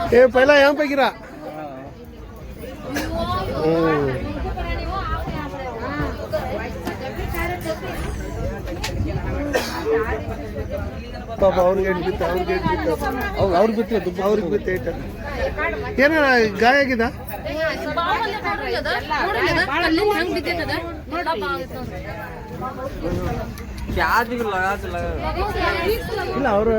ये पहला यहाँ पे गिरा। ಪಾಪ ಅವ್ರಿಗೆ ಬಿತ್ತು ಏನ ಗಾಯ ಆಗಿದ ಇಲ್ಲ ಅವರು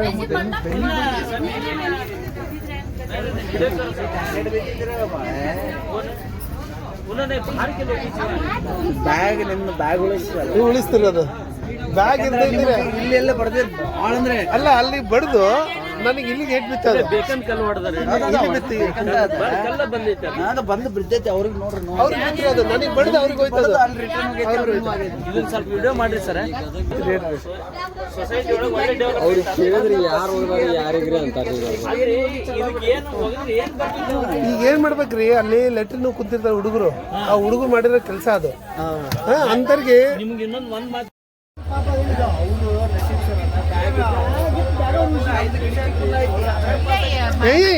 ಬ್ಯಾಗ್ ನಿಮ್ಮ ಬ್ಯಾಗ್ ಉಳಿಸ್ತಿರೋದು ಬ್ಯಾಗ್ ಇಲ್ಲೆಲ್ಲ ಬಡ್ದೆ ಭಾಳ ಅಂದ್ರೆ ಅಲ್ಲ ಅಲ್ಲಿ ಬಡ್ದು ನನಗೆ ಇಲ್ಲಿಗೆ ಏಟ್ ಬಿತ್ತದ ಬೇಕನ್ ಕಲ್ಲು ಹೊಡೆದ್ರೆ ಬಂದು ಬಿದ್ದೈತೆ ಅವ್ರಿಗೆ ನೋಡ್ರಿ ಅವ್ರಿಗೆ ಬಿತ್ತಿರೋದು ನನಗೆ ಬಡ್ದು ಅವ್ರಿಗೆ ಹೋಯ್ತದ ಇದನ್ನ ಸ್ವಲ್ಪ ವಿಡಿಯೋ ಮಾಡ್ರಿ ಸರ್ ಅವ್ರಿಗೆ ಕೇಳಿದ್ರಿ ಯಾರು ಹೋಗ್ರಿ ಯಾರಿಗ್ರಿ ಅಂತಾರೆ ಈಗ ಏನ್ ಮಾಡ್ಬೇಕ್ರಿ ಅಲ್ಲಿ ಲೆಟ್ರಿನ್ ಕುಂತಿರ್ತಾರೆ ಹುಡುಗರು ಆ ಹುಡುಗರು ಮಾಡಿರೋ ಕೆಲಸ ಅದು ಅಂತರ್ಗೆ ನಿಮ್ಗೆ ಇನ್ನೊಂದು ಒಂದ್ ಮಾತು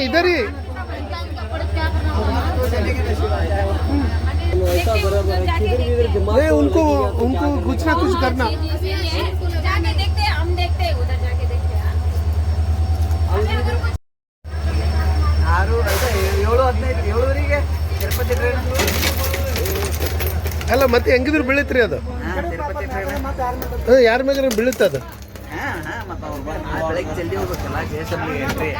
इधर ही उनको उनको कुछ ना कुछ करना जाके देखते हैं हम देखते हैं उधर जाके देखते हैं 7:15 ತಿರುಪತಿ ಟ್ರೈನ್ ಅಲ್ಲ ಮತ್ತೆ ಹೆಂಗಿದ್ರು ಬೀಳುತ್ರಿ ಅದು ಯಾರ ಮೇಲೆ ಬೀಳುತ್ತೆ ಅದು ಬೆಳಗ್ಗೆ ಜಲ್ದಿ ಹೋಗ್ಬೇಕಲ್ಲ JSW ಎಂಟ್ರಿ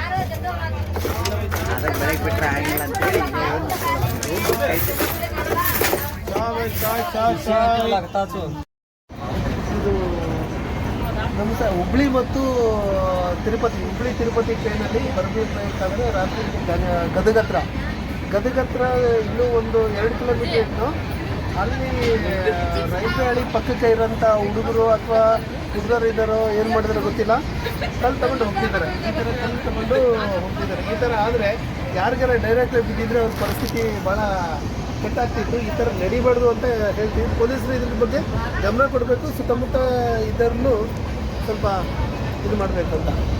ಅದಕ್ಕೆ ಬೆಳಗ್ಗೆ ಬಿಟ್ಟರೆ ಆಗಿಲ್ಲ ಅಂತೇಳಿ ಇದು ನಮ್ಮ ಹುಬ್ಳಿ ಮತ್ತು ಹುಬ್ಳಿ ತಿರುಪತಿ ಟ್ರೈನಲ್ಲಿ ಬರಬೇಕಾದ್ರೆ ರಾತ್ರಿ ಗದಗ ಹತ್ರ ಇನ್ನೂ ಒಂದು 2 ಕಿಲೋಮೀಟರ್ ಇತ್ತು ಅಲ್ಲಿ ರೈಲ್ವೆ ಹಳಿ ಪಕ್ಕಕ್ಕೆ ಇರೋಂಥ ಹುಡುಗರು ಅಥವಾ ಹುಡುಗರು ಇದ್ದಾರೋ ಏನು ಮಾಡಿದಾರೋ ಗೊತ್ತಿಲ್ಲ ಕಲ್ಲು ತಗೊಂಡು ಹೋಗ್ತಿದ್ದಾರೆ ಈ ಥರ ಕಲ್ಲು ತಗೊಂಡು ಹೋಗ್ತಿದ್ದಾರೆ ಈ ಥರ ಆದರೆ ಯಾರಿಗಾರ ಡೈರೆಕ್ಟಾಗಿ ಬಿದ್ದಿದ್ರೆ ಅವ್ರ ಪರಿಸ್ಥಿತಿ ಭಾಳ ಕೆಟ್ಟಾಗ್ತಿತ್ತು ಈ ಥರ ನಡಿಬಾರ್ದು ಅಂತ ಹೇಳ್ತೀವಿ ಪೊಲೀಸರು ಇದ್ರ ಬಗ್ಗೆ ಗಮನ ಕೊಡಬೇಕು ಸುತ್ತಮುತ್ತ ಇದರನ್ನು ಸ್ವಲ್ಪ ಇದು ಮಾಡಬೇಕು ಅಂತ